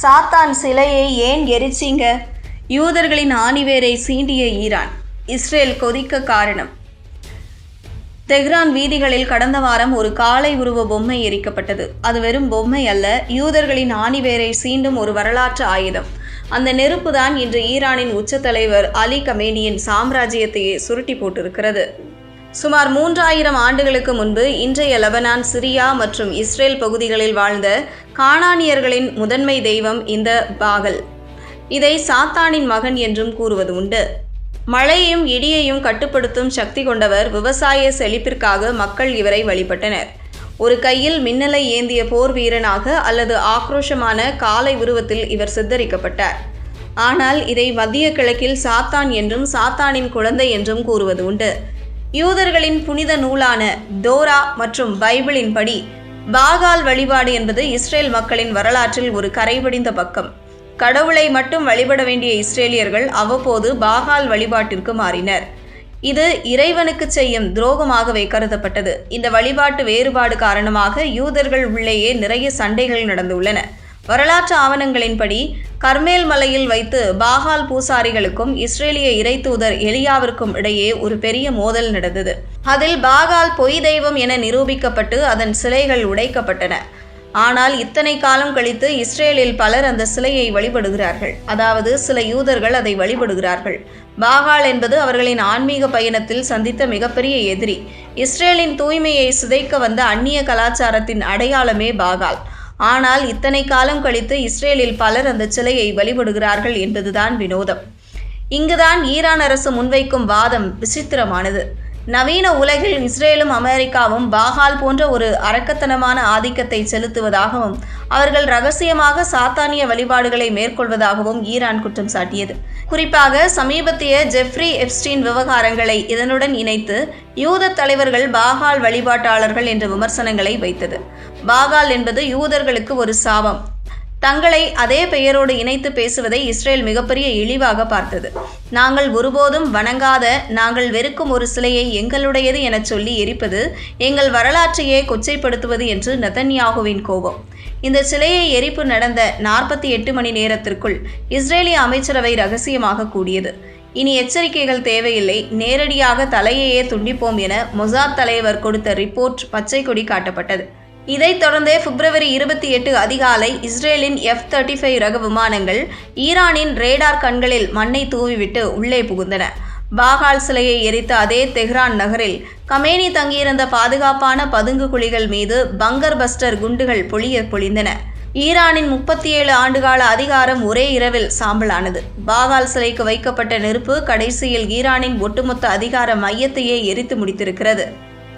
சாத்தான் சிலையை ஏன் எரிச்சிங்க? யூதர்களின் ஆணிவேரை சீண்டிய ஈரான், இஸ்ரேல் கொதிக்க காரணம். தெஹ்ரான் வீதிகளில் கடந்த வாரம் ஒரு காளை உருவ பொம்மை எரிக்கப்பட்டது. அது வெறும் பொம்மை அல்ல, யூதர்களின் ஆணிவேரை சீண்டும் ஒரு வரலாற்று ஆயுதம். அந்த நெருப்புதான் இன்று ஈரானின் உச்ச தலைவர் அலி கமேனியின் சாம்ராஜ்யத்தையே சுருட்டி போட்டிருக்கிறது. சுமார் 3000 ஆண்டுகளுக்கு முன்பு இன்றைய லெபனான், சிரியா மற்றும் இஸ்ரேல் பகுதிகளில் வாழ்ந்த கானானியர்களின் முதன்மை தெய்வம் இந்த பாகல். இதை சாத்தானின் மகன் என்றும் கூறுவது உண்டு. மழையையும் இடியையும் கட்டுப்படுத்தும் சக்தி கொண்டவர். விவசாய செழிப்பிற்காக மக்கள் இவரை வழிபட்டனர். ஒரு கையில் மின்னலை ஏந்திய போர் வீரனாக அல்லது ஆக்ரோஷமான காளை உருவத்தில் இவர் சித்தரிக்கப்பட்டார். ஆனால் இதை மத்திய கிழக்கில் சாத்தான் என்றும் சாத்தானின் குழந்தை என்றும் கூறுவது உண்டு. யூதர்களின் புனித நூலான தோரா மற்றும் பைபிளின் படி பாகால் வழிபாடு என்பது இஸ்ரேல் மக்களின் வரலாற்றில் ஒரு கரைபடிந்த பக்கம். கடவுளை மட்டும் வழிபட வேண்டிய இஸ்ரேலியர்கள் அவ்வப்போது பாகால் வழிபாட்டிற்கு மாறினர். இது இறைவனுக்கு செய்யும் துரோகமாகவே கருதப்பட்டது. இந்த வழிபாட்டு வேறுபாடு காரணமாக யூதர்கள் உள்ளேயே நிறைய சண்டைகள் நடந்துள்ளன. வரலாற்று ஆவணங்களின்படி கர்மேல் மலையில் வைத்து பாகால் பூசாரிகளுக்கும் இஸ்ரேலிய இறை தூதர் எலியாவிற்கும் இடையே ஒரு பெரிய மோதல் நடந்தது. அதில் பாகால் பொய் தெய்வம் என நிரூபிக்கப்பட்டு அதன் சிலைகள் உடைக்கப்பட்டன. ஆனால் இத்தனை காலம் கழித்து இஸ்ரேலில் பலர் அந்த சிலையை வழிபடுகிறார்கள். அதாவது சில யூதர்கள் அதை வழிபடுகிறார்கள். பாகால் என்பது அவர்களின் ஆன்மீக பயணத்தில் சந்தித்த மிகப்பெரிய எதிரி. இஸ்ரேலின் தூய்மையை சிதைக்க வந்த அந்நிய கலாச்சாரத்தின் அடையாளமே பாகால். ஆனால் இத்தனை காலம் கழித்து இஸ்ரேலில் பலர் அந்த சிலையை வழிபடுகிறார்கள் என்பதுதான் வினோதம். இங்குதான் ஈரான் அரசு முன்வைக்கும் வாதம் விசித்திரமானது. நவீன உலகில் இஸ்ரேலும் அமெரிக்காவும் பாகால் போன்ற ஒரு அரக்கத்தனமான ஆதிக்கத்தை செலுத்துவதாகவும் அவர்கள் ரகசியமாக சாத்தானிய வழிபாடுகளை மேற்கொள்வதாகவும் ஈரான் குற்றம் சாட்டியது. குறிப்பாக சமீபத்திய ஜெஃப்ரி எப்ஸ்டீன் விவகாரங்களை இதனுடன் இணைத்து யூத தலைவர்கள் பாகால் வழிபாட்டாளர்கள் என்ற விமர்சனங்களை வைத்தது. பாகால் என்பது யூதர்களுக்கு ஒரு சாபம். தங்களை அதே பெயரோடு இணைத்து பேசுவதை இஸ்ரேல் மிகப்பெரிய இழிவாக பார்த்தது. நாங்கள் ஒருபோதும் வணங்காத, நாங்கள் வெறுக்கும் ஒரு சிலையை எங்களுடையது என சொல்லி எரிப்பது எங்கள் வரலாற்றையே கொச்சைப்படுத்துவது என்று நெதன்யாகுவின் கோபம். இந்த சிலையை எரிப்பு நடந்த 48 மணி நேரத்திற்குள் இஸ்ரேலிய அமைச்சரவை ரகசியமாக கூடியது. இனி எச்சரிக்கைகள் தேவையில்லை, நேரடியாக தலையையே துண்டிப்போம் என மொசாத் தலைவர் கொடுத்த ரிப்போர்ட் பச்சை கொடி காட்டப்பட்டது. இதைத் தொடர்ந்தே பிப்ரவரி 28 அதிகாலை இஸ்ரேலின் F-35 ரக விமானங்கள் ஈரானின் ரேடார் கண்களில் மண்ணை தூவிவிட்டு உள்ளே புகுந்தன. பாகால் சிலையை எரித்த அதே தெஹ்ரான் நகரில் கமேனி தங்கியிருந்த பாதுகாப்பான பதுங்கு குழிகள் மீது பங்கர் பஸ்டர் குண்டுகள் பொழிந்தன. ஈரானின் 37 ஆண்டுகால அதிகாரம் ஒரே இரவில் சாம்பலானது. பாகால் சிலைக்கு வைக்கப்பட்ட நெருப்பு கடைசியில் ஈரானின் ஒட்டுமொத்த அதிகார மையத்தையே எரித்து முடித்திருக்கிறது.